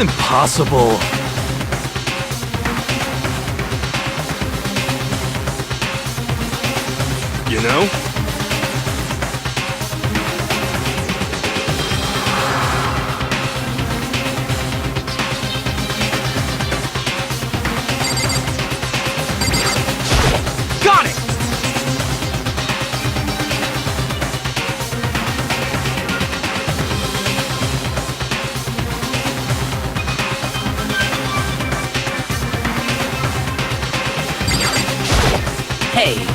Impossible. You know? Got it! Hey!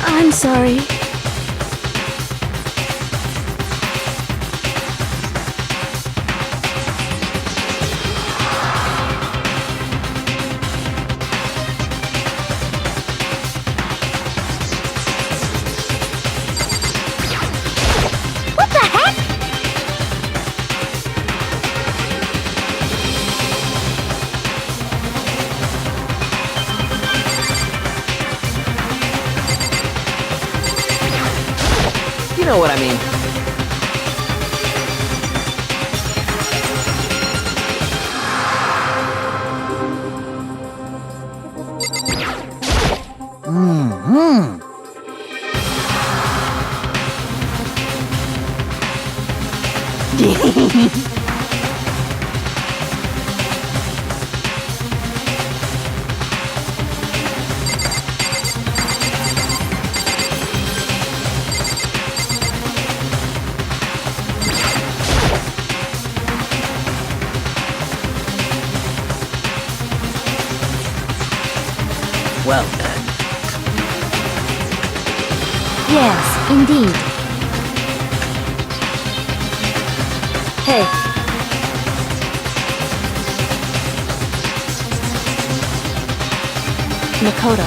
I'm sorry. What the heck? You know what I mean. Well done. Yes, indeed. Hey. Makoto.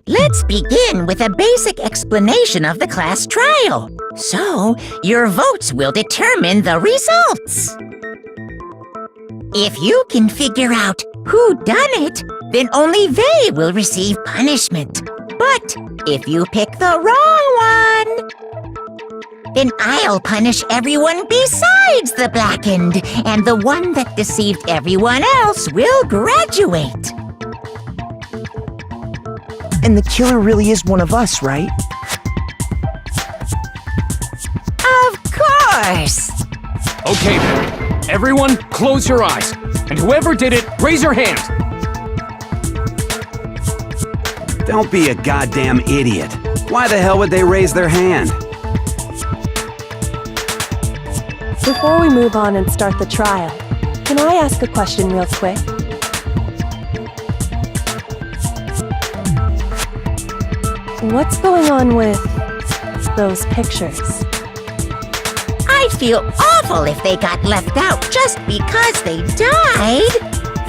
Let's begin with a basic explanation of the class trial. So, your votes will determine the results. If you can figure out who done it, then only they will receive punishment. But if you pick the wrong one, then I'll punish everyone besides the blackened, and the one that deceived everyone else will graduate. And the killer really is one of us, right? Of course! Okay then. Everyone, close your eyes. And whoever did it, raise your hand. Don't be a goddamn idiot. Why the hell would they raise their hand? Before we move on and start the trial, can I ask a question real quick? What's going on with those pictures? I'd feel awful if they got left out just because they died.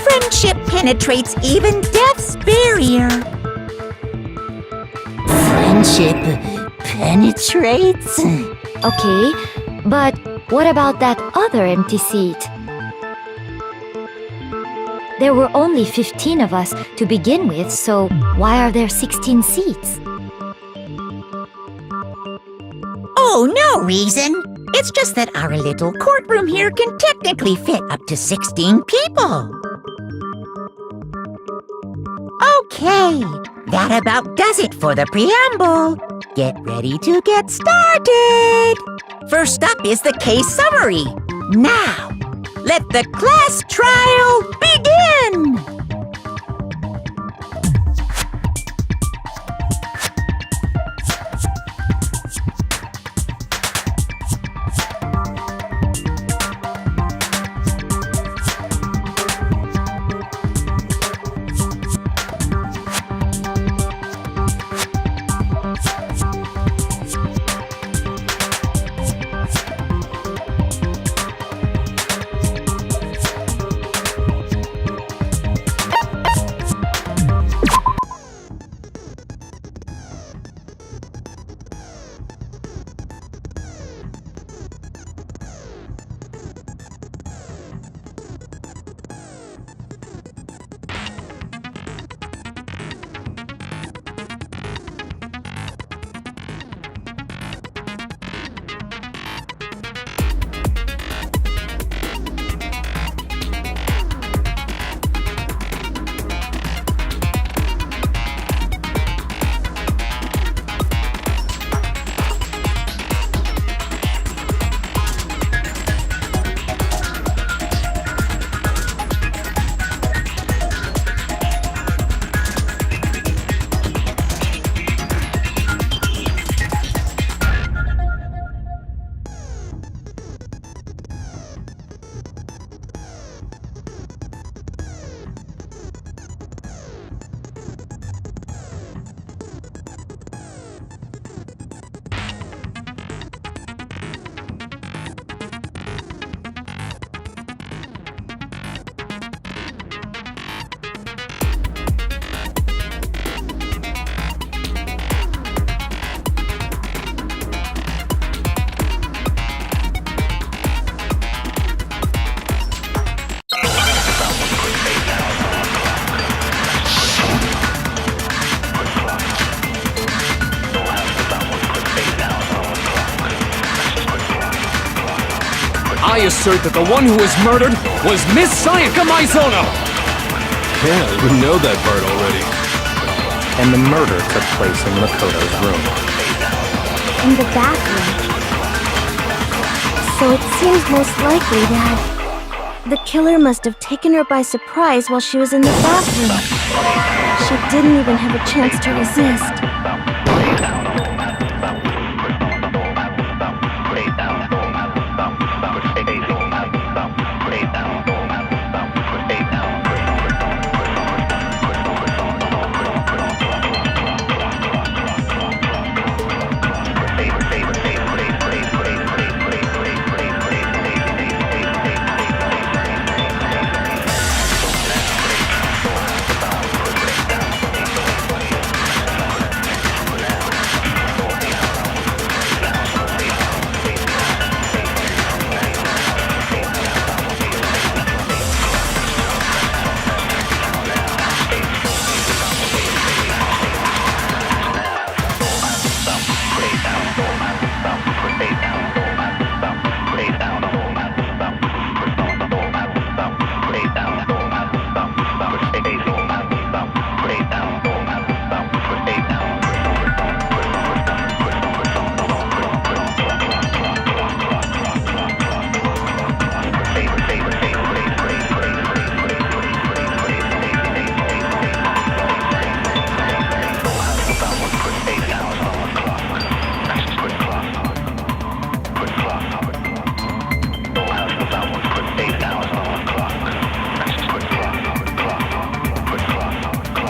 Friendship penetrates even death's barrier. Friendship penetrates? Okay, but what about that other empty seat? There were only 15 of us to begin with, so why are there 16 seats? Oh, no reason. It's just that our little courtroom here can technically fit up to 16 people. Okay, that about does it for the preamble. Get ready to get started. First up is the case summary. Now, let the class trial begin! I assert that the one who was murdered was Miss Sayaka Maizono! Yeah, we know that part already. And the murder took place in Makoto's room. In the bathroom. So it seems most likely that the killer must have taken her by surprise while she was in the bathroom. She didn't even have a chance to resist.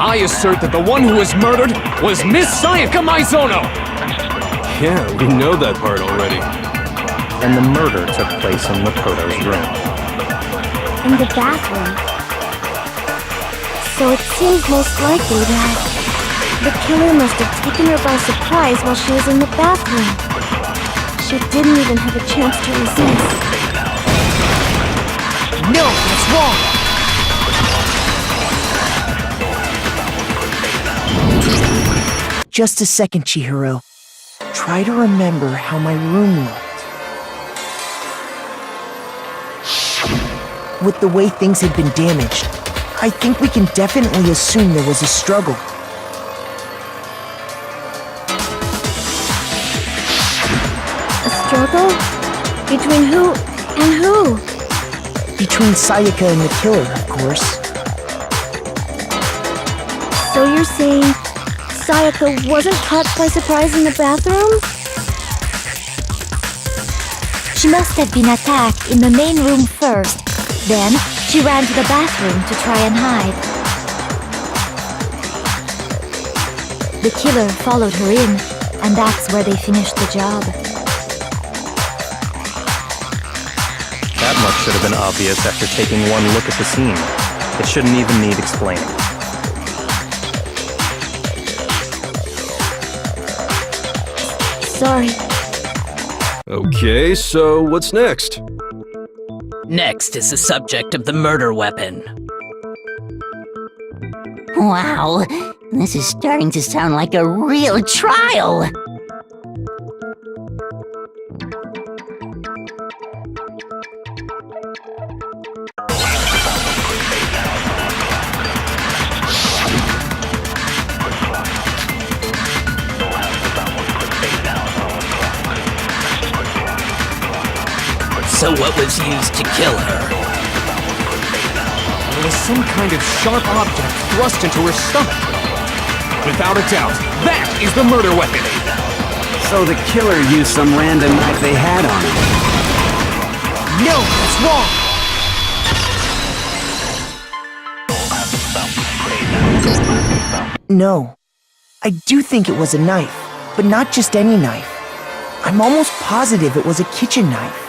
I assert that the one who was murdered was Miss Sayaka Maizono! Yeah, we know that part already. And the murder took place in Makoto's room. In the bathroom. So it seems most likely that the killer must have taken her by surprise while she was in the bathroom. She didn't even have a chance to resist. No, that's wrong! Just a second, Chihiro. Try to remember how my room looked. With the way things had been damaged, I think we can definitely assume there was a struggle. A struggle? Between who and who? Between Sayaka and the killer, of course. So you're saying Sayaka wasn't caught by surprise in the bathroom? She must have been attacked in the main room first. Then, she ran to the bathroom to try and hide. The killer followed her in, and that's where they finished the job. That much should have been obvious after taking one look at the scene. It shouldn't even need explaining. Sorry. Okay, so what's next? Next is the subject of the murder weapon. Wow, this is starting to sound like a real trial. So what was used to kill her? There was some kind of sharp object thrust into her stomach. Without a doubt, that is the murder weapon. So the killer used some random knife they had on him. No, that's wrong! No. I do think it was a knife, but not just any knife. I'm almost positive it was a kitchen knife.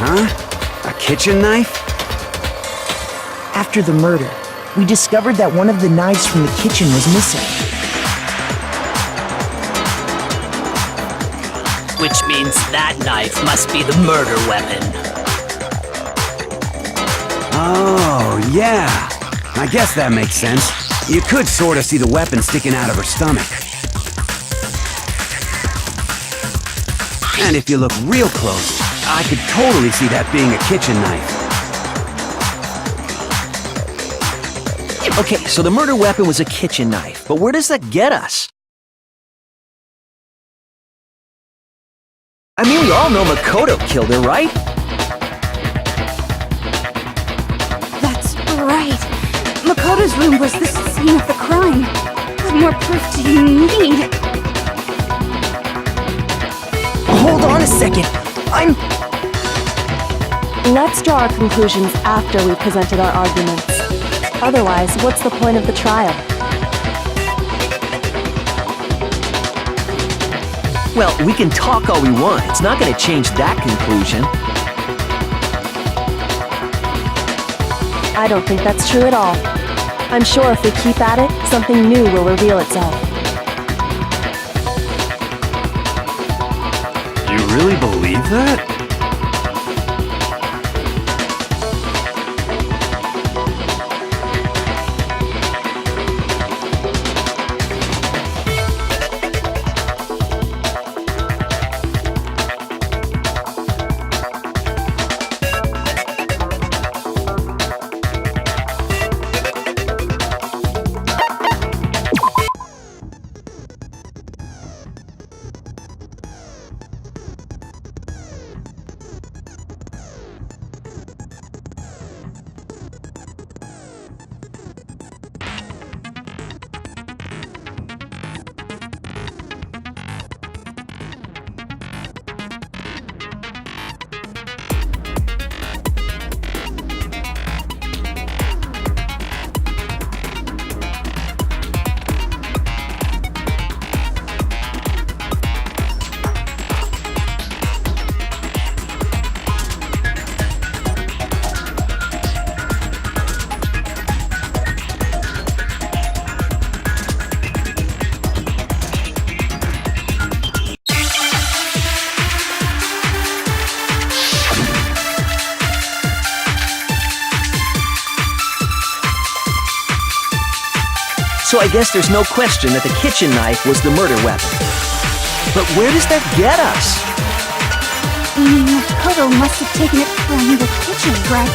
Huh? A kitchen knife? After the murder, we discovered that one of the knives from the kitchen was missing. Which means that knife must be the murder weapon. Oh, yeah. I guess that makes sense. You could sort of see the weapon sticking out of her stomach. And if you look real close, I could totally see that being a kitchen knife. Okay, so the murder weapon was a kitchen knife, but where does that get us? I mean, we all know Makoto killed her, right? That's right. Makoto's room was the scene of the crime. What more proof do you need? Hold on a second. Let's draw our conclusions after we've presented our arguments. Otherwise, what's the point of the trial? Well, we can talk all we want. It's not going to change that conclusion. I don't think that's true at all. I'm sure if we keep at it, something new will reveal itself. You really believe that? So I guess there's no question that the kitchen knife was the murder weapon. But where does that get us? Makoto must have taken it from the kitchen, right?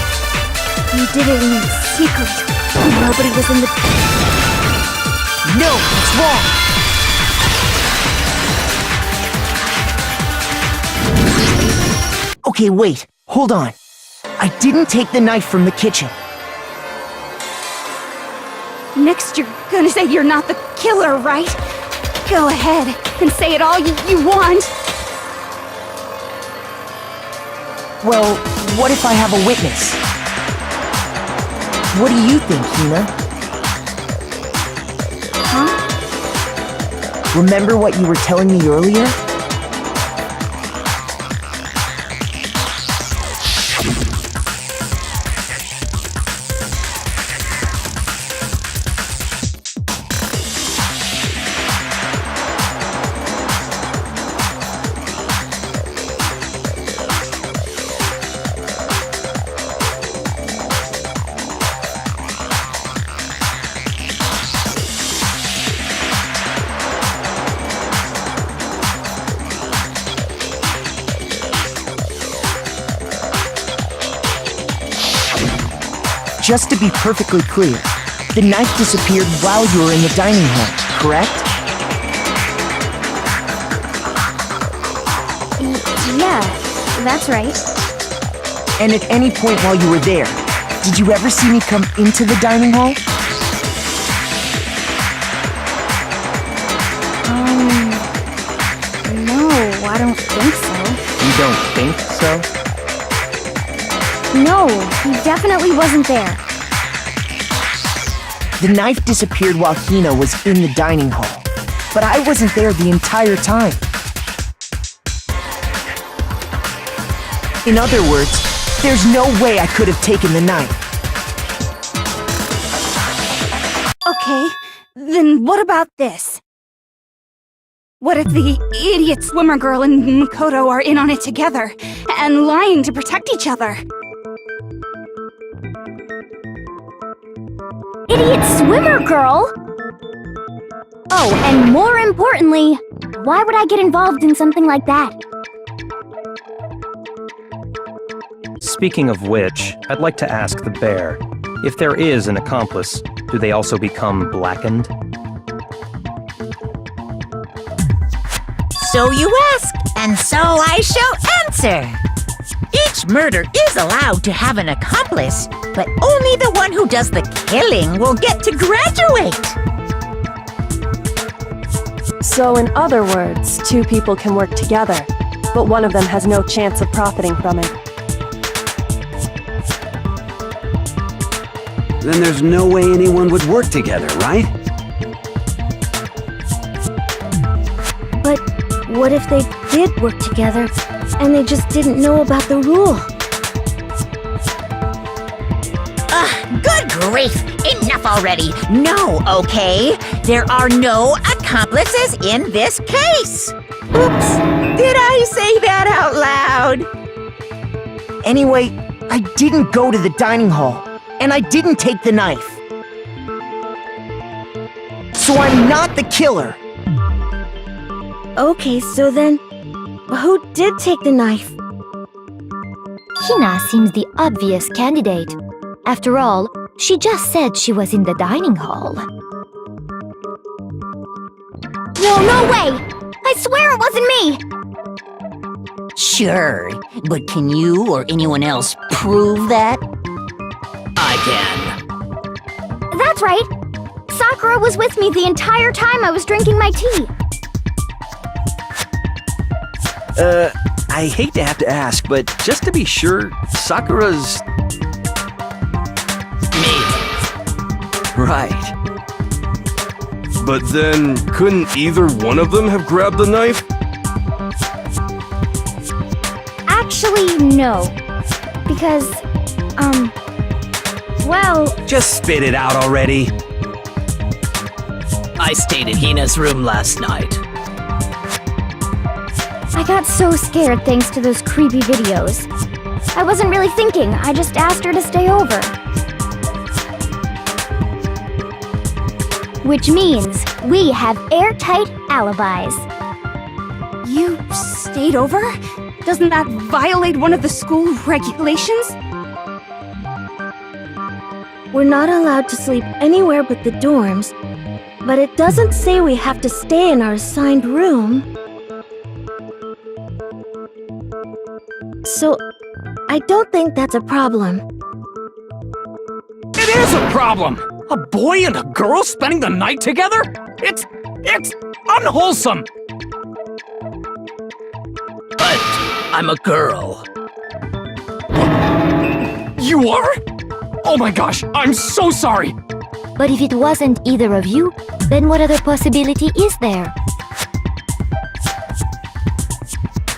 He did it in secret. Nobody was in the... No, that's wrong! Okay, wait. Hold on. I didn't take the knife from the kitchen. Next, you're gonna say you're not the killer, right? Go ahead and say it all you want. Well, what if I have a witness? What do you think, Hina? Huh? Remember what you were telling me earlier? Just to be perfectly clear, the knife disappeared while you were in the dining hall, correct? Yeah, that's right. And at any point while you were there, did you ever see me come into the dining hall? No, I don't think so. You don't think so? No, he definitely wasn't there. The knife disappeared while Hina was in the dining hall, but I wasn't there the entire time. In other words, there's no way I could have taken the knife. Okay, then what about this? What if the idiot swimmer girl and Makoto are in on it together, and lying to protect each other? Idiot swimmer girl? Oh, and more importantly, why would I get involved in something like that? Speaking of which, I'd like to ask the bear, if there is an accomplice, do they also become blackened? So you ask, and so I shall answer. Each murder is allowed to have an accomplice, but only the one who does the killing will get to graduate. So in other words, two people can work together, but one of them has no chance of profiting from it. Then there's no way anyone would work together, right? But what if they did work together, and they just didn't know about the rule? Good grief! Enough already! No, okay? There are no accomplices in this case! Oops! Did I say that out loud? Anyway, I didn't go to the dining hall, and I didn't take the knife. So I'm not the killer. Okay, so then, who did take the knife? Hina seems the obvious candidate. After all, she just said she was in the dining hall. No way! I swear it wasn't me! Sure, but can you or anyone else prove that? I can. That's right! Sakura was with me the entire time I was drinking my tea. I hate to have to ask, but just to be sure, Sakura's... Me. Right. But then, couldn't either one of them have grabbed the knife? Actually, no. Because, well... Just spit it out already. I stayed in Hina's room last night. I got so scared thanks to those creepy videos. I wasn't really thinking, I just asked her to stay over. Which means we have airtight alibis. You stayed over? Doesn't that violate one of the school regulations? We're not allowed to sleep anywhere but the dorms, but it doesn't say we have to stay in our assigned room. So, I don't think that's a problem. It is a problem! A boy and a girl spending the night together? It's unwholesome! But I'm a girl. You are? Oh my gosh, I'm so sorry! But if it wasn't either of you, then what other possibility is there?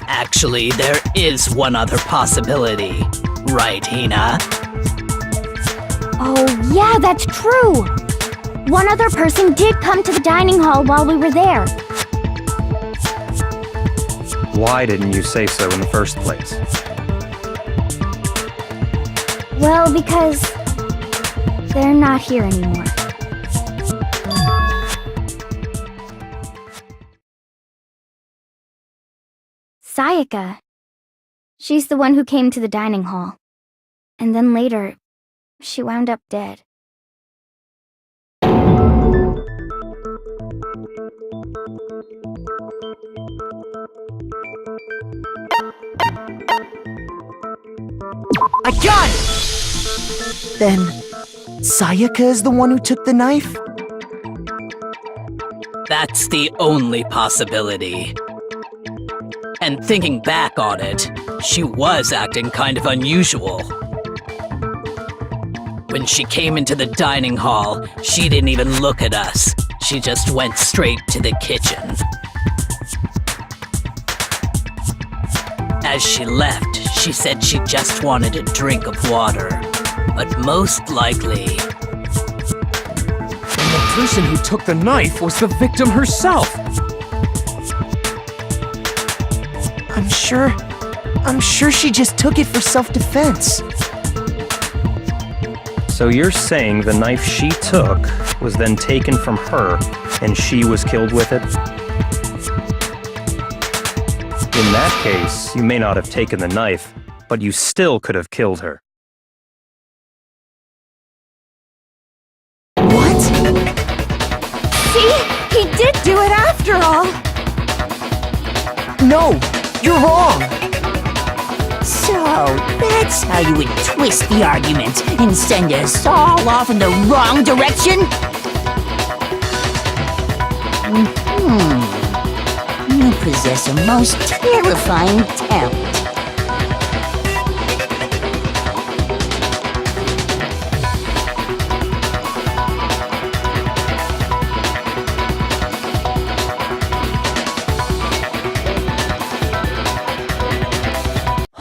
Actually, there is one other possibility. Right, Hina? Oh, yeah, that's true! One other person did come to the dining hall while we were there. Why didn't you say so in the first place? Well, because... they're not here anymore. Sayaka. She's the one who came to the dining hall. And then later, she wound up dead. I got it! Then, Sayaka is the one who took the knife? That's the only possibility. And thinking back on it, she was acting kind of unusual. When she came into the dining hall, she didn't even look at us. She just went straight to the kitchen. As she left, she said she just wanted a drink of water. But most likely... And the person who took the knife was the victim herself! I'm sure she just took it for self-defense. So you're saying the knife she took was then taken from her, and she was killed with it? In that case, you may not have taken the knife, but you still could have killed her. What? See? He did do it after all! No, you're wrong! So, that's how you would twist the argument and send us all off in the wrong direction? You possess a most terrifying talent.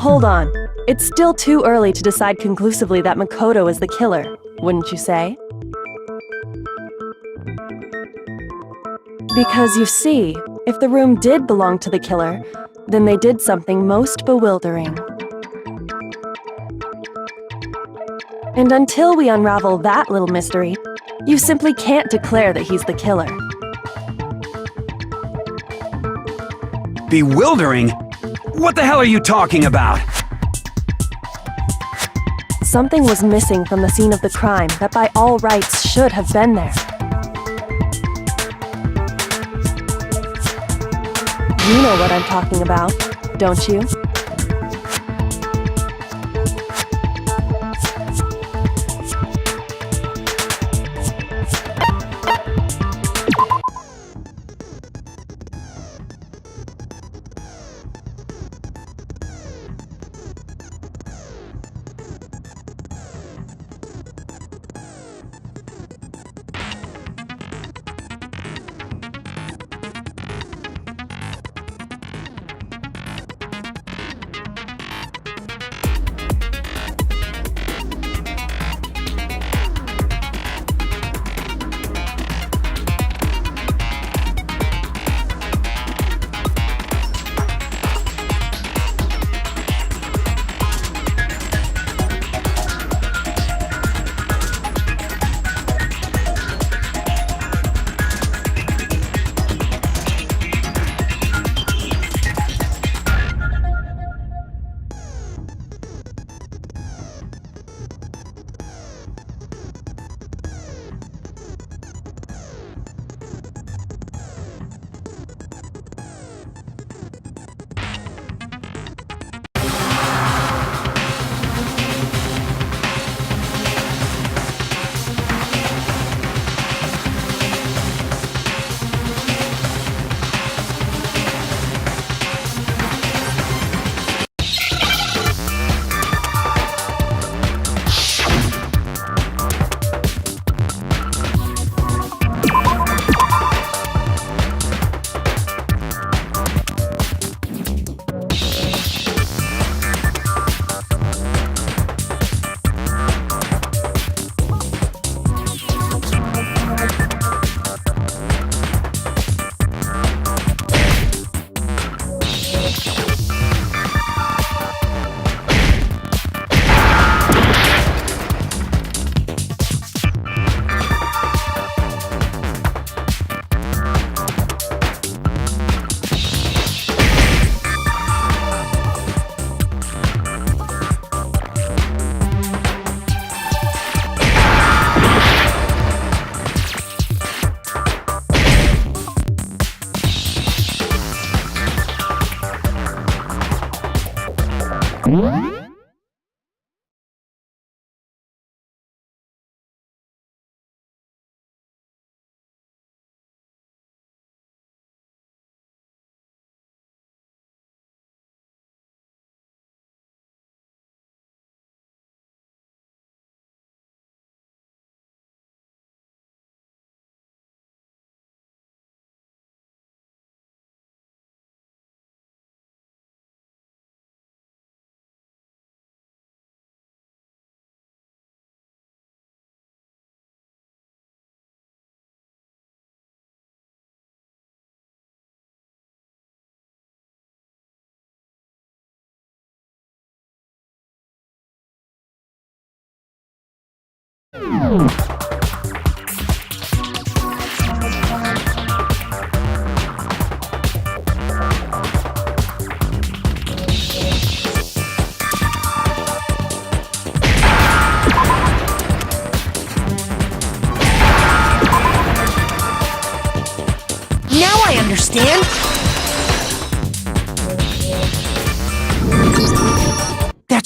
Hold on. It's still too early to decide conclusively that Makoto is the killer, wouldn't you say? Because you see, if the room did belong to the killer, then they did something most bewildering. And until we unravel that little mystery, you simply can't declare that he's the killer. Bewildering? What the hell are you talking about? Something was missing from the scene of the crime that by all rights should have been there. You know what I'm talking about, don't you?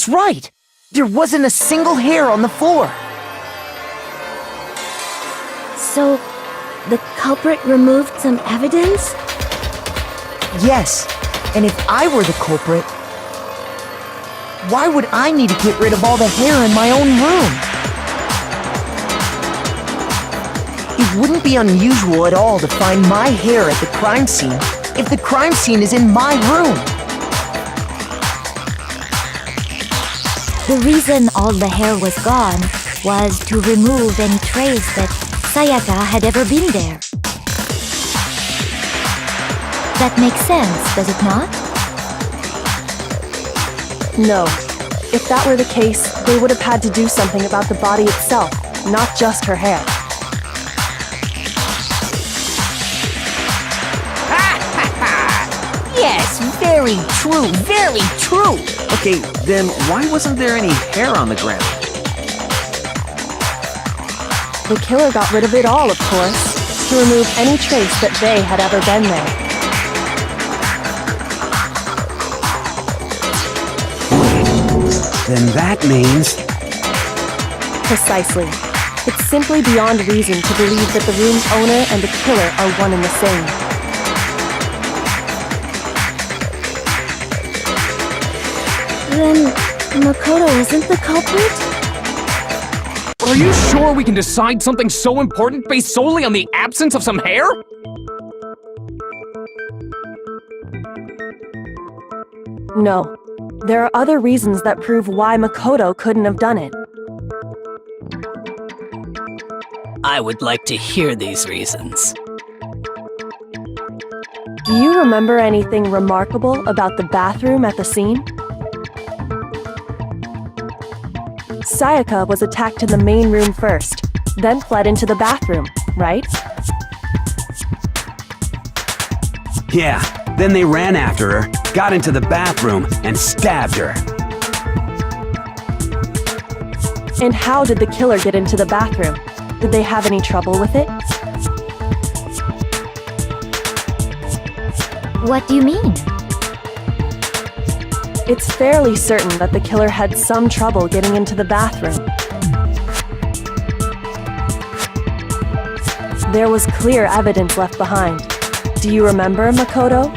That's right! There wasn't a single hair on the floor! So, the culprit removed some evidence? Yes, and if I were the culprit, why would I need to get rid of all the hair in my own room? It wouldn't be unusual at all to find my hair at the crime scene if the crime scene is in my room. The reason all the hair was gone was to remove any trace that Sayaka had ever been there. That makes sense, does it not? No. If that were the case, they would have had to do something about the body itself, not just her hair. Yes, very true, very true. Okay, then why wasn't there any hair on the ground? The killer got rid of it all, of course, to remove any trace that they had ever been there. Then that means... Precisely. It's simply beyond reason to believe that the room's owner and the killer are one and the same. Then, Makoto isn't the culprit? Are you sure we can decide something so important based solely on the absence of some hair? No. There are other reasons that prove why Makoto couldn't have done it. I would like to hear these reasons. Do you remember anything remarkable about the bathroom at the scene? Sayaka was attacked in the main room first, then fled into the bathroom, right? Yeah, then they ran after her, got into the bathroom, and stabbed her. And how did the killer get into the bathroom? Did they have any trouble with it? What do you mean? It's fairly certain that the killer had some trouble getting into the bathroom. There was clear evidence left behind. Do you remember, Makoto?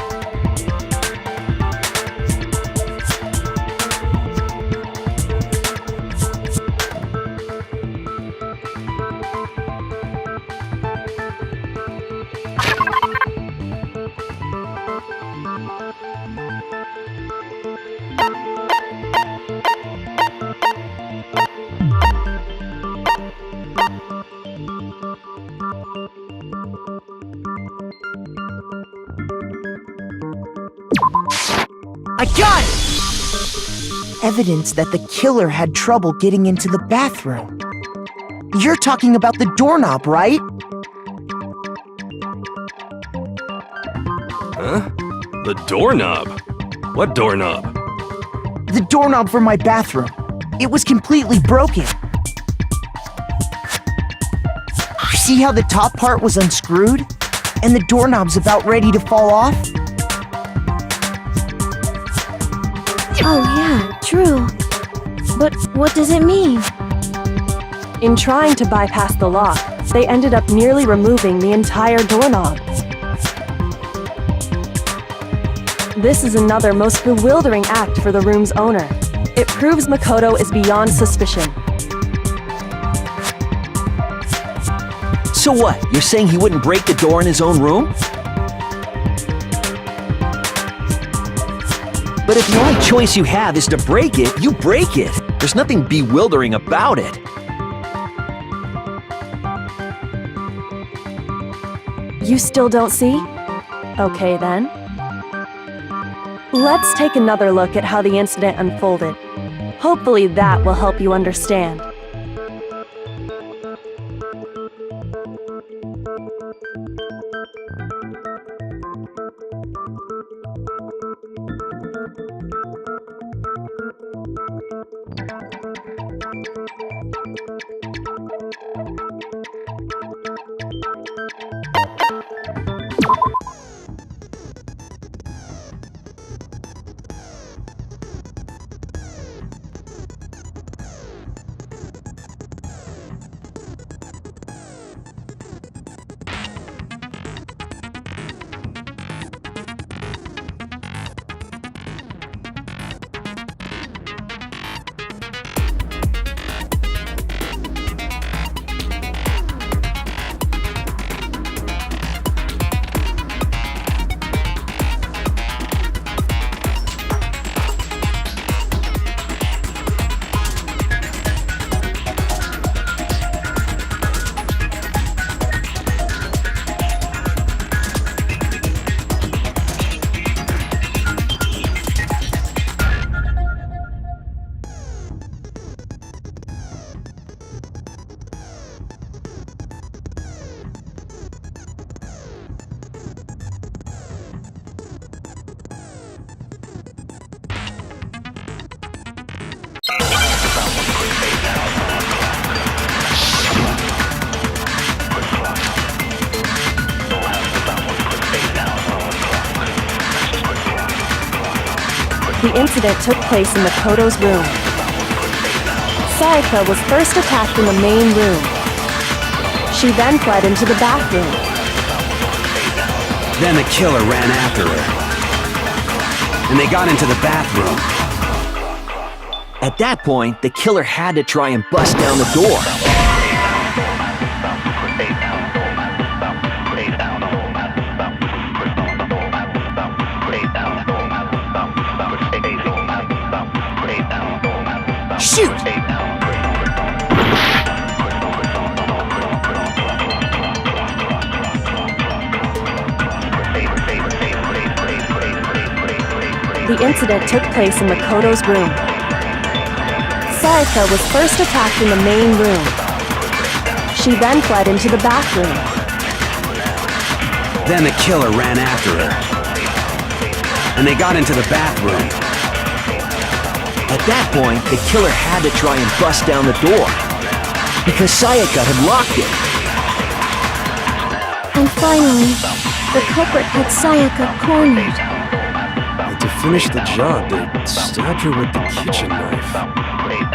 I got it! Evidence that the killer had trouble getting into the bathroom. You're talking about the doorknob, right? Huh? The doorknob? What doorknob? The doorknob for my bathroom. It was completely broken. See how the top part was unscrewed? And the doorknob's about ready to fall off? Oh yeah, true. But what does it mean? In trying to bypass the lock, they ended up nearly removing the entire doorknob. This is another most bewildering act for the room's owner. It proves Makoto is beyond suspicion. So what? You're saying he wouldn't break the door in his own room? But if the only choice you have is to break it, you break it. There's nothing bewildering about it. You still don't see? Okay then. Let's take another look at how the incident unfolded. Hopefully that will help you understand. The incident took place in Makoto's room. Sayaka was first attacked in the main room. She then fled into the bathroom. Then the killer ran after her. And they got into the bathroom. At that point, the killer had to try and bust down the door. Shoot! The incident took place in Makoto's room. Sayaka was first attacked in the main room. She then fled into the bathroom. Then the killer ran after her. And they got into the bathroom. At that point, the killer had to try and bust down the door, because Sayaka had locked it. And finally, the culprit had Sayaka cornered. And to finish the job, they stabbed her with the kitchen knife.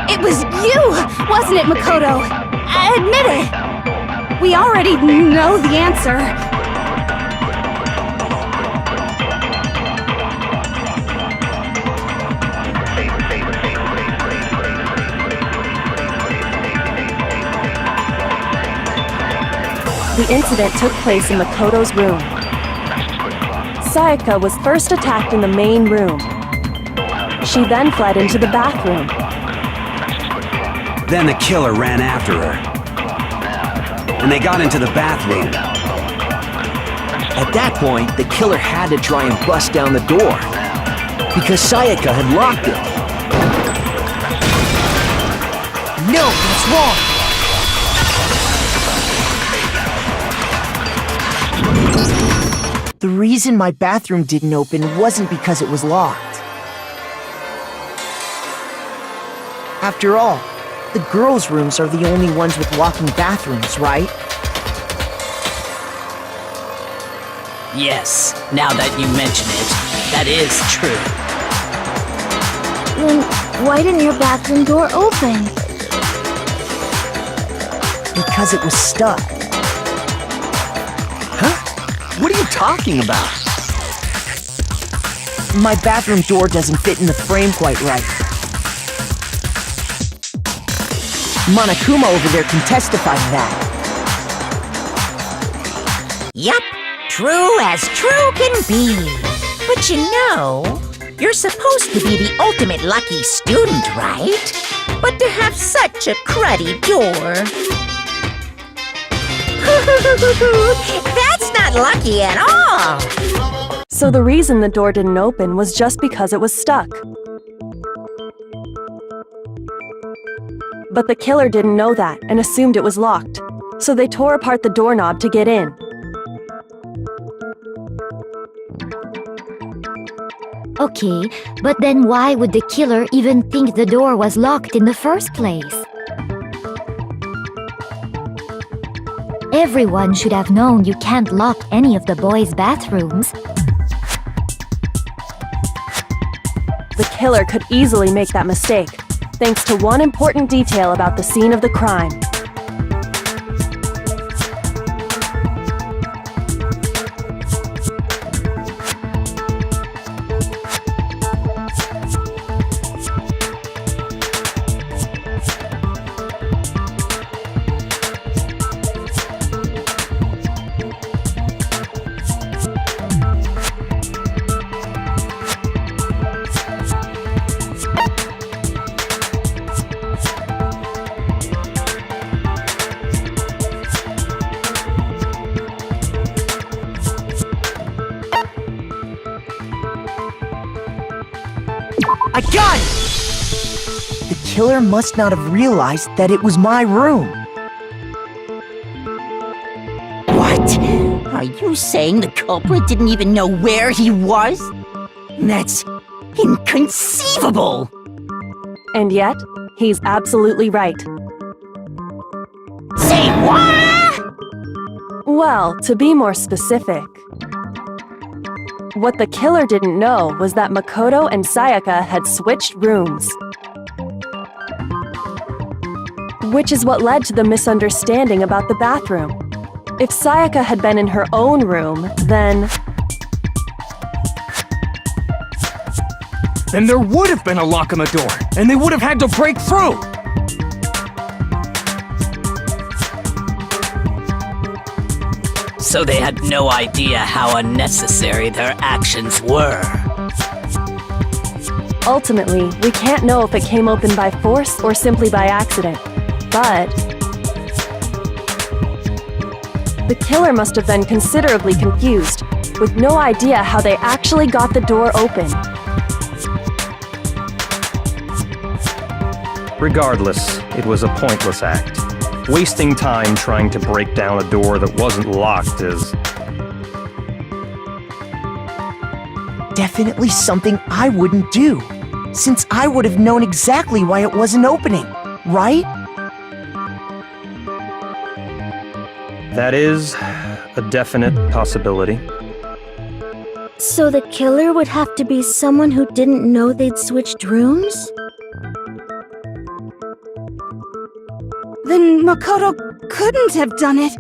It was you, wasn't it, Makoto? Admit it! We already know the answer. The incident took place in Makoto's room. Sayaka was first attacked in the main room. She then fled into the bathroom. Then the killer ran after her. And they got into the bathroom. At that point, the killer had to try and bust down the door, because Sayaka had locked it. No, that's wrong! The reason my bathroom didn't open wasn't because it was locked. After all, the girls' rooms are the only ones with walking bathrooms, right? Yes, now that you mention it, that is true. Then why didn't your bathroom door open? Because it was stuck. What are you talking about? My bathroom door doesn't fit in the frame quite right. Monokuma over there can testify to that. Yup, true as true can be. But you know, you're supposed to be the ultimate lucky student, right? But to have such a cruddy door... That's not lucky at all! So the reason the door didn't open was just because it was stuck. But the killer didn't know that and assumed it was locked, so they tore apart the doorknob to get in. Okay, but then why would the killer even think the door was locked in the first place? Everyone should have known you can't lock any of the boys' bathrooms. The killer could easily make that mistake, thanks to one important detail about the scene of the crime. I got it! The killer must not have realized that it was my room. What? Are you saying the culprit didn't even know where he was? That's inconceivable! And yet, he's absolutely right. Say what? Well, to be more specific, What the killer didn't know was that Makoto and Sayaka had switched rooms. Which is what led to the misunderstanding about the bathroom. If Sayaka had been in her own room, then there would have been a lock on the door, and they would have had to break through! So they had no idea how unnecessary their actions were. ultimately, we can't know if it came open by force or simply by accident. But the killer must have been considerably confused, with no idea how they actually got the door open. Regardless, it was a pointless act. Wasting time trying to break down a door that wasn't locked is... definitely something I wouldn't do, since I would have known exactly why it wasn't opening, right? That is a definite possibility. So the killer would have to be someone who didn't know they'd switched rooms? Then Makoto couldn't have done it.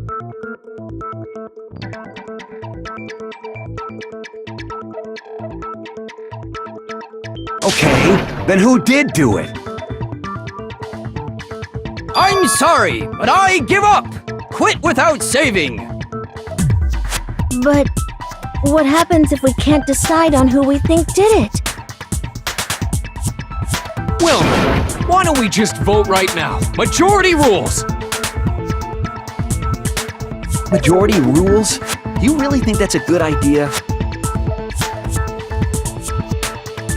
Okay, then who did do it? I'm sorry, but I give up! Quit without saving! But what happens if we can't decide on who we think did it? Well, why don't we just vote right now? Majority rules! Majority rules? You really think that's a good idea?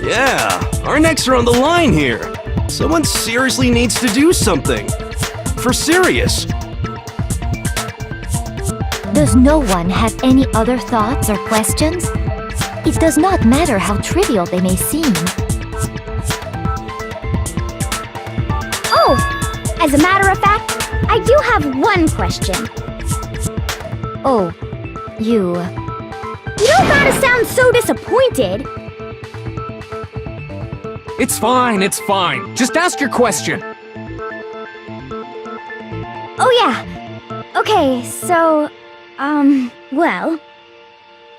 Yeah, our necks are on the line here. Someone seriously needs to do something. For serious. Does no one have any other thoughts or questions? It does not matter how trivial they may seem. Oh! As a matter of fact, I do have one question. Oh, you... You don't gotta sound so disappointed. It's fine, it's fine. Just ask your question. Oh yeah. Okay, so... well...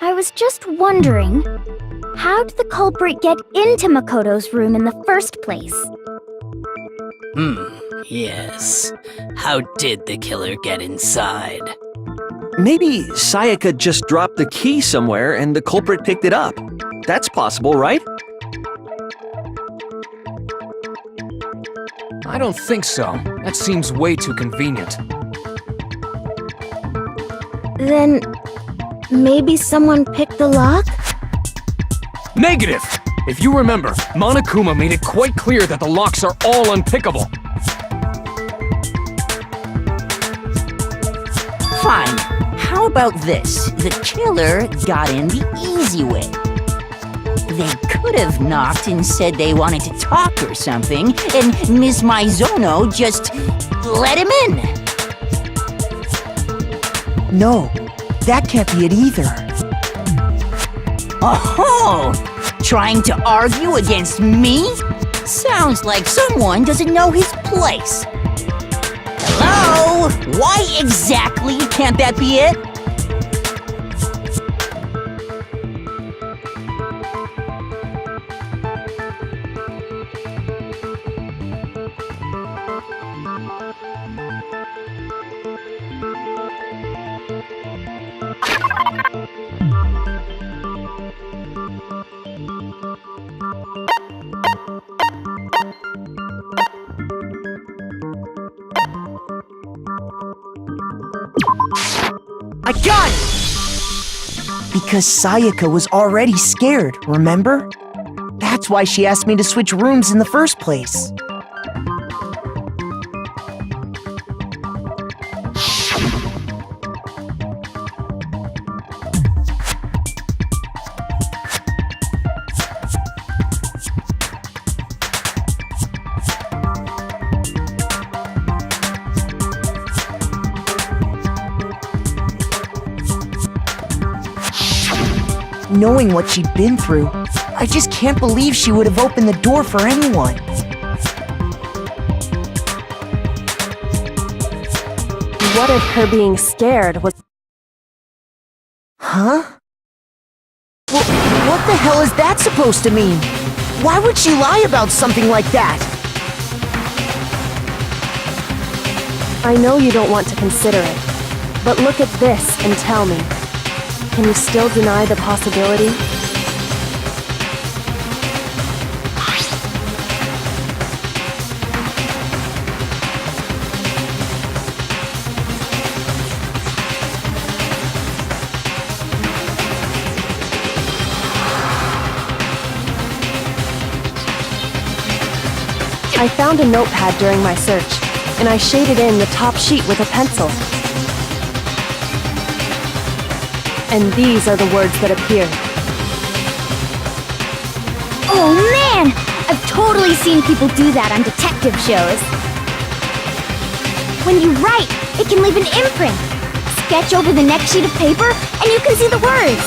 I was just wondering... how did the culprit get into Makoto's room in the first place? Yes. How did the killer get inside? Maybe Sayaka just dropped the key somewhere and the culprit picked it up. That's possible, right? I don't think so. That seems way too convenient. Then maybe someone picked the lock? Negative! If you remember, Monokuma made it quite clear that the locks are all unpickable. Fine. How about this? The killer got in the easy way. They could have knocked and said they wanted to talk or something, and Ms. Maizono just let him in. No, that can't be it either. Oh, trying to argue against me? Sounds like someone doesn't know his place. Hello? Why exactly can't that be it? I got it! Because Sayaka was already scared, remember? That's why she asked me to switch rooms in the first place. Knowing what she'd been through, I just can't believe she would have opened the door for anyone. What if her being scared was... Huh? What the hell is that supposed to mean? Why would she lie about something like that? I know you don't want to consider it, but look at this and tell me. Can you still deny the possibility? I found a notepad during my search, and I shaded in the top sheet with a pencil. And these are the words that appeared. Oh man! I've totally seen people do that on detective shows. When you write, it can leave an imprint. Sketch over the next sheet of paper, and you can see the words.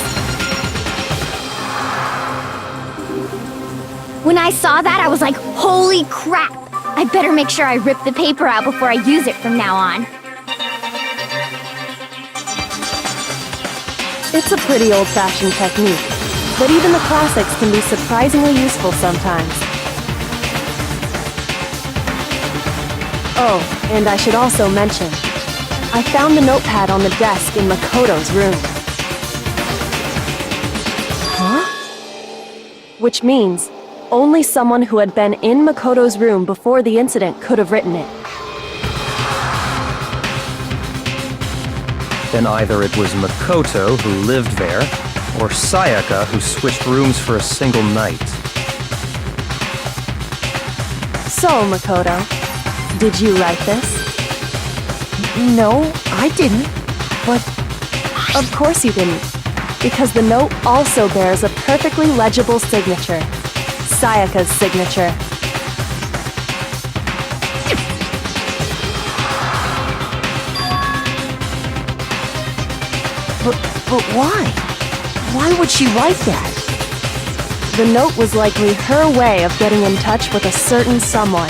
When I saw that, I was like, holy crap! I better make sure I rip the paper out before I use it from now on. It's a pretty old-fashioned technique, but even the classics can be surprisingly useful sometimes. Oh, and I should also mention, I found the notepad on the desk in Makoto's room. Huh? Which means, only someone who had been in Makoto's room before the incident could have written it. Then either it was Makoto who lived there, or Sayaka who switched rooms for a single night. So, Makoto, did you write this? No, I didn't. But of course you didn't, because the note also bears a perfectly legible signature. Sayaka's signature. But why? Why would she write that? The note was likely her way of getting in touch with a certain someone.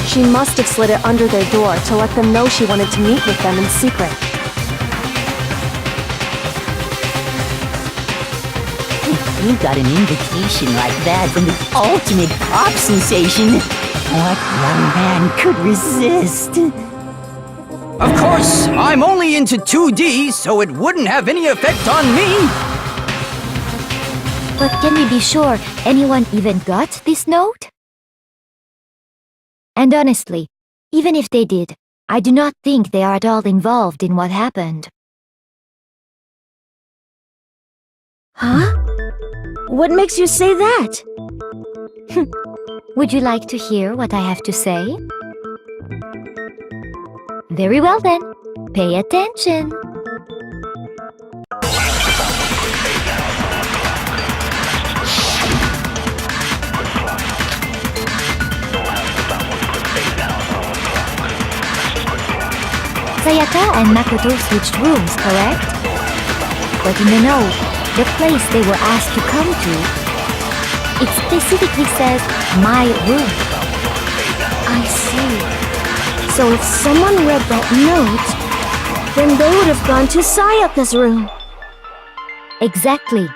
She must have slid it under their door to let them know she wanted to meet with them in secret. If you got an invitation like that from the ultimate pop sensation, what young man could resist? Of course, I'm only into 2D, so it wouldn't have any effect on me! But can we be sure anyone even got this note? And honestly, even if they did, I do not think they are at all involved in what happened. Huh? What makes you say that? Would you like to hear what I have to say? Very well then, pay attention. Sayaka and Makoto switched rooms, correct? But in the note, the place they were asked to come to, it specifically says, my room. I see. So if someone read that note, then they would have gone to Sayaka's room. Exactly.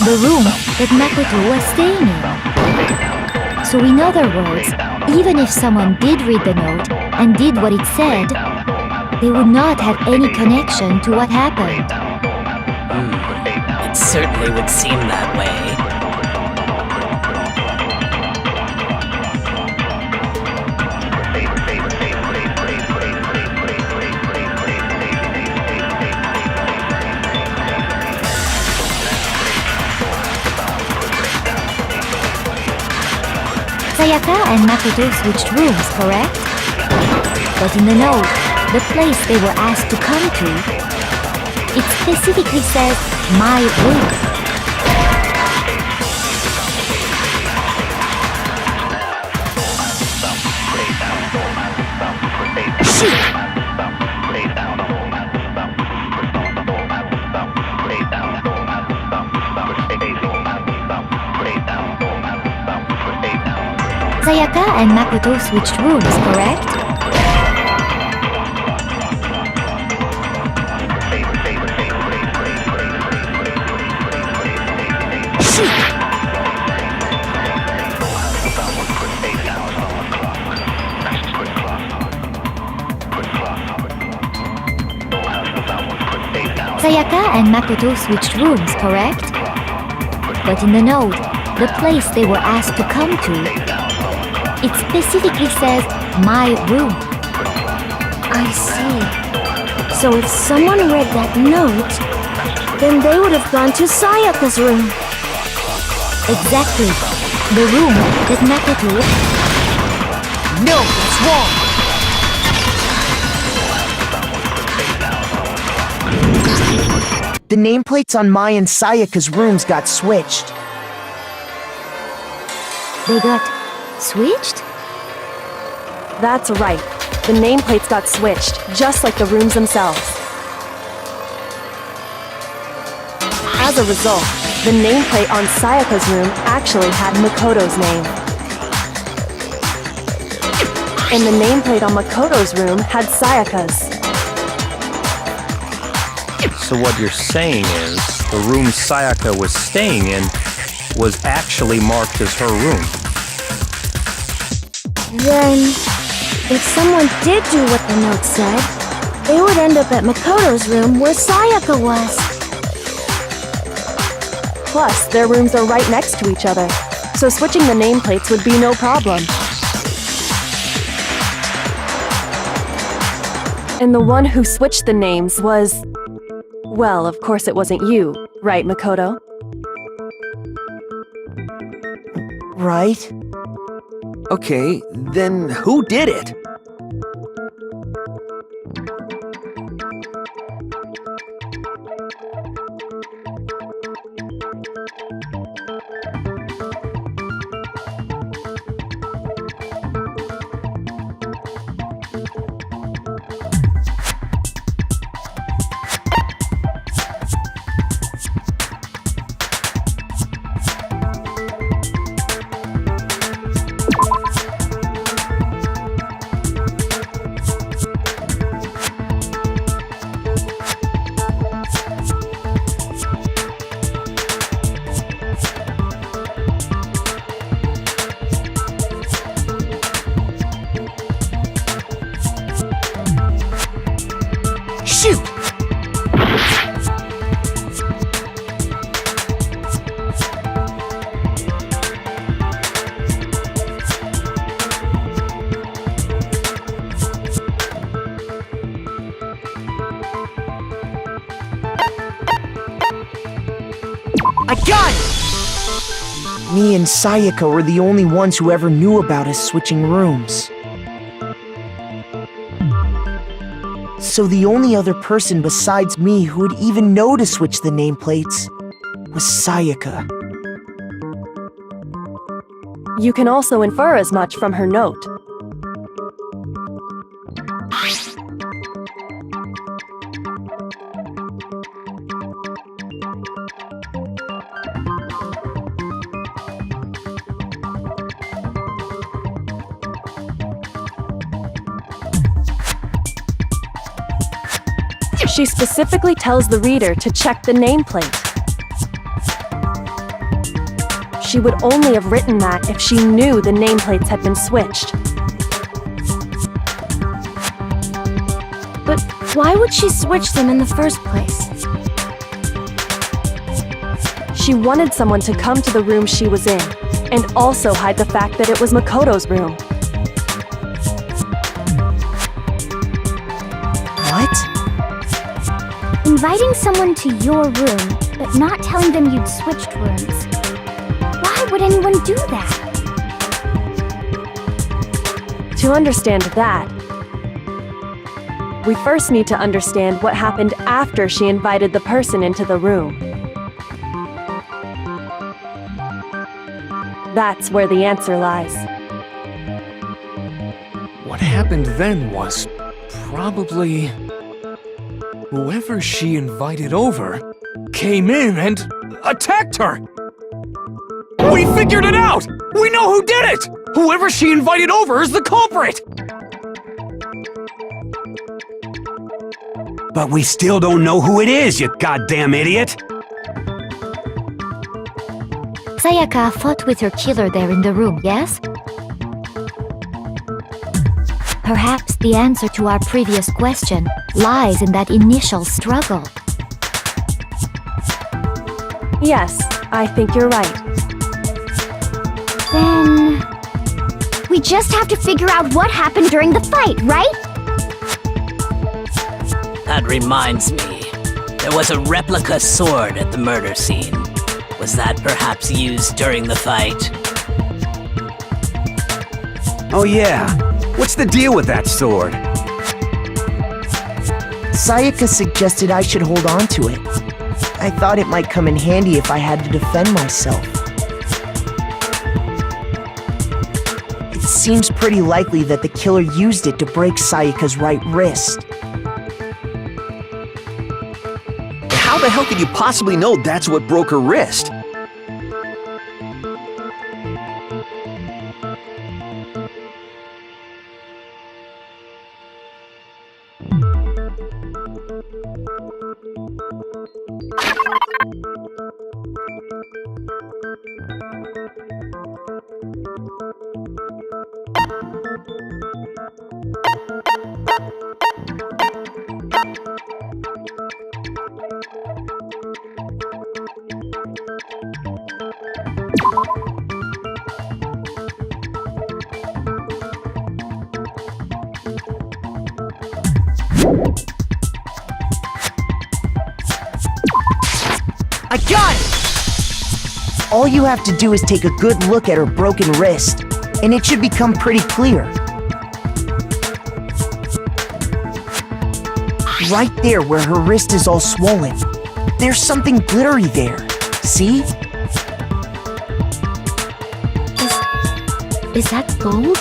The room that Makoto was staying in. So in other words, even if someone did read the note and did what it said, they would not have any connection to what happened. It certainly would seem that way. Sayaka and Makoto switched rooms, correct? But in the note, the place they were asked to come to, it specifically says, my room. Sayaka and Makoto switched rooms, correct? Sayaka and Makoto switched rooms, correct? But in the note, the place they were asked to come to, it specifically says, my room. I see. So if someone read that note, then they would have gone to Sayaka's room. Exactly. The room that Makoto... No, that's wrong! The nameplates on Mai and Sayaka's rooms got switched. They got switched? That's right. The nameplates got switched, just like the rooms themselves. As a result, the nameplate on Sayaka's room actually had Makoto's name. And the nameplate on Makoto's room had Sayaka's. So what you're saying is, the room Sayaka was staying in was actually marked as her room. Then, if someone did do what the note said, they would end up at Makoto's room where Sayaka was. Plus, their rooms are right next to each other, so switching the nameplates would be no problem. And the one who switched the names was... Well, of course it wasn't you, right, Makoto? Right? Okay, then who did it? Shoot! I got it! Me and Sayaka were the only ones who ever knew about us switching rooms. So the only other person besides me who would even know to switch the nameplates was Sayaka. You can also infer as much from her note. She specifically tells the reader to check the nameplate. She would only have written that if she knew the nameplates had been switched. But why would she switch them in the first place? She wanted someone to come to the room she was in, and also hide the fact that it was Makoto's room. What? Inviting someone to your room, but not telling them you'd switched rooms. Why would anyone do that? To understand that, we first need to understand what happened after she invited the person into the room. That's where the answer lies. What happened then was probably whoever she invited over came in and attacked her! We figured it out! We know who did it! Whoever she invited over is the culprit! But we still don't know who it is, you goddamn idiot! Sayaka fought with her killer there in the room, yes? Perhaps the answer to our previous question lies in that initial struggle. Yes, I think you're right. Then... we just have to figure out what happened during the fight, right? That reminds me. There was a replica sword at the murder scene. Was that perhaps used during the fight? Oh yeah. What's the deal with that sword? Sayaka suggested I should hold on to it. I thought it might come in handy if I had to defend myself. It seems pretty likely that the killer used it to break Sayaka's right wrist. How the hell could you possibly know that's what broke her wrist? I got it! All you have to do is take a good look at her broken wrist, and it should become pretty clear. Right there where her wrist is all swollen, there's something glittery there. See? Is that gold?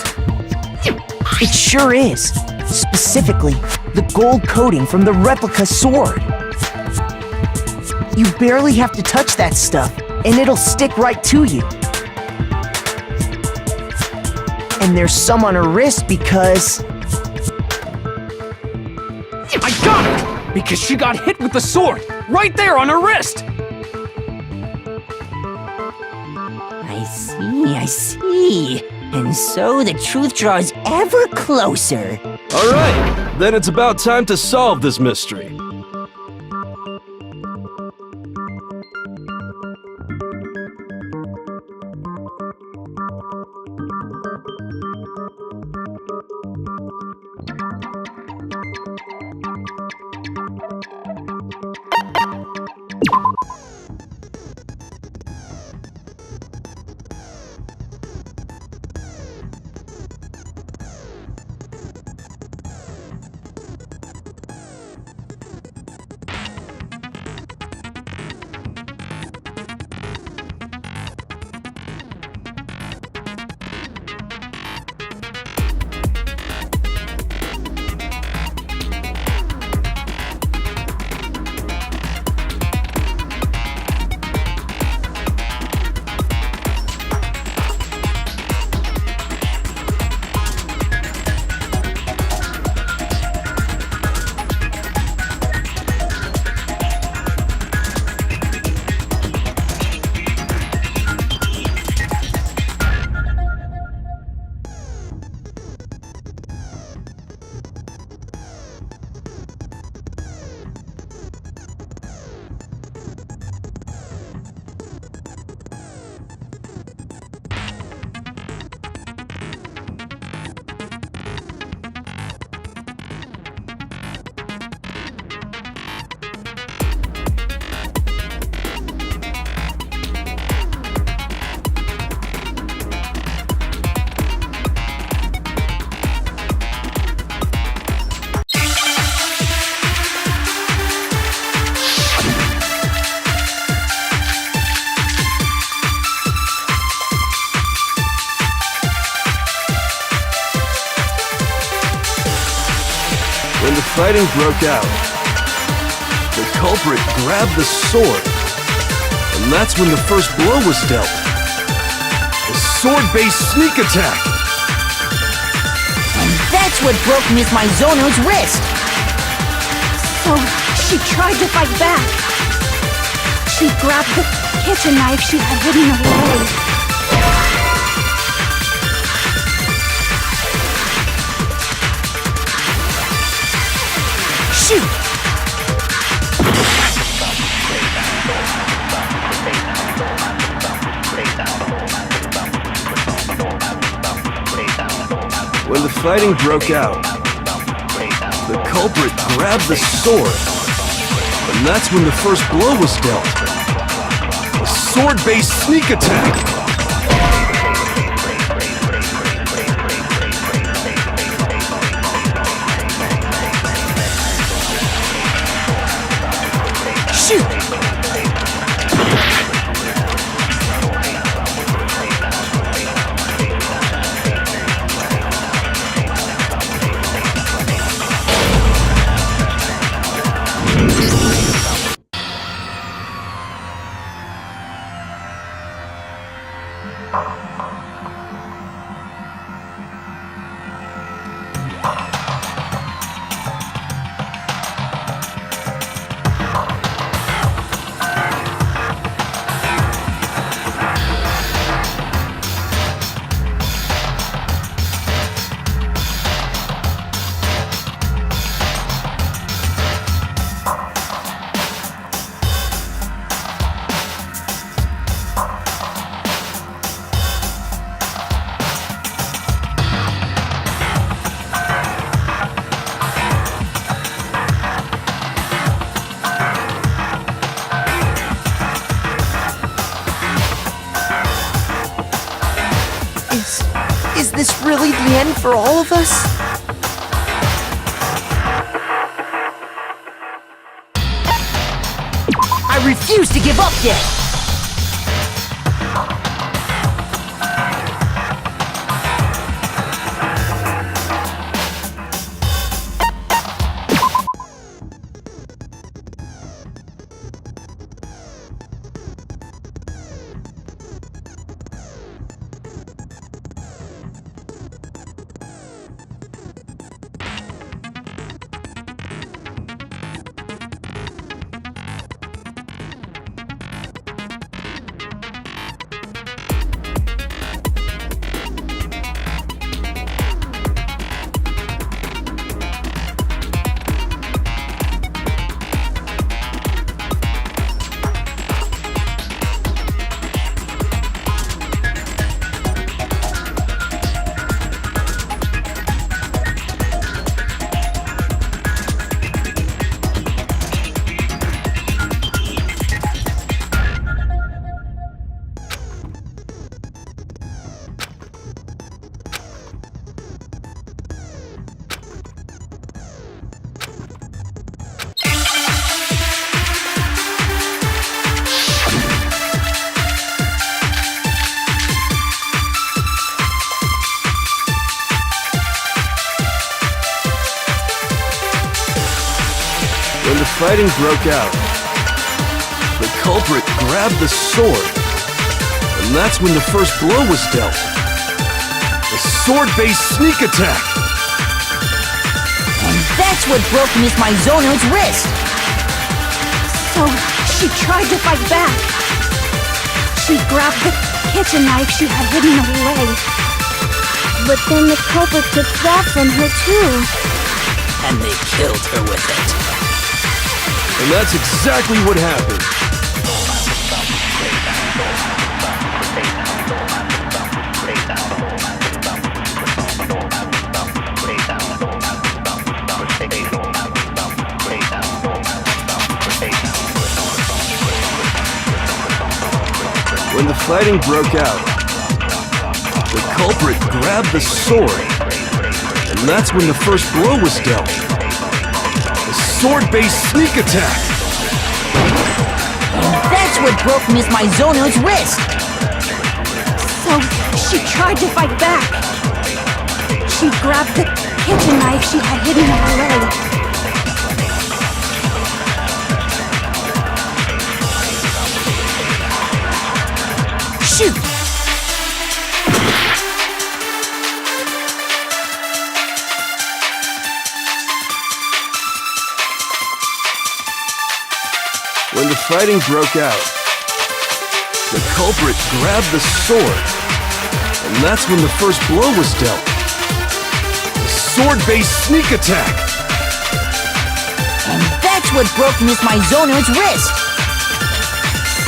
It sure is. Specifically, the gold coating from the replica sword. You barely have to touch that stuff, and it'll stick right to you. And there's some on her wrist because... I got it! Because she got hit with the sword, right there on her wrist! I see. And so the truth draws ever closer. Alright, then it's about time to solve this mystery. When the fighting broke out, the culprit grabbed the sword, and that's when the first blow was dealt. The sword-based sneak attack! And that's what broke Miss Maizono's wrist! So, she tried to fight back. She grabbed the kitchen knife she had hidden away. Shoot! When the fighting broke out, the culprit grabbed the sword, and that's when the first blow was dealt. A sword-based sneak attack! Shoot! Is this really the end for all of us? I refuse to give up yet! When the fighting broke out, the culprit grabbed the sword, and that's when the first blow was dealt. A sword-based sneak attack! And that's what broke Miss Maizono's wrist! So, she tried to fight back. She grabbed the kitchen knife she had hidden away. But then the culprit took that from her too. And they killed her with it. And that's exactly what happened. When the fighting broke out, the culprit grabbed the sword, and that's when the first blow was dealt. A sword-based sneak attack! And that's what broke Miss Maizono's wrist! So, she tried to fight back. She grabbed the kitchen knife she had hidden away. Shoot! When the fighting broke out, the culprit grabbed the sword, and that's when the first blow was dealt. A sword-based sneak attack! And that's what broke Miss Mizono's wrist.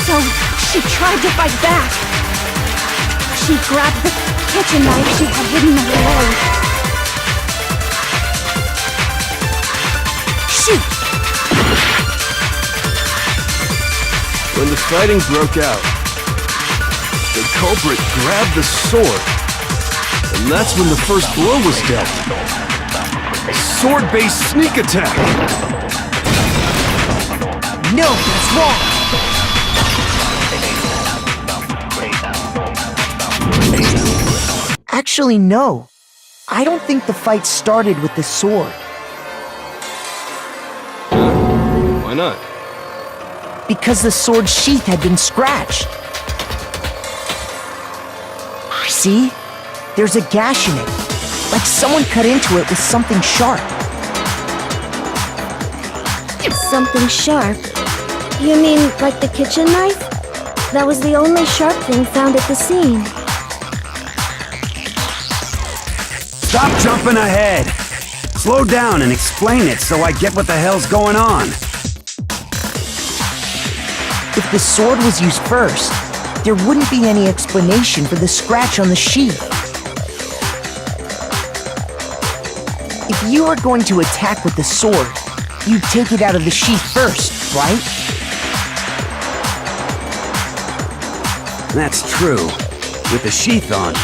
So, she tried to fight back. She grabbed the kitchen knife she had hidden away. Shoot! When the fighting broke out, the culprit grabbed the sword, and that's when the first blow was dealt. A sword-based sneak attack! No, that's wrong! Actually, no. I don't think the fight started with the sword. Why not? Because the sword's sheath had been scratched. See? There's a gash in it. Like someone cut into it with something sharp. Something sharp? You mean like the kitchen knife? That was the only sharp thing found at the scene. Stop jumping ahead! Slow down and explain it so I get what the hell's going on. If the sword was used first, there wouldn't be any explanation for the scratch on the sheath. If you are going to attack with the sword, you'd take it out of the sheath first, right? That's true. With the sheath on,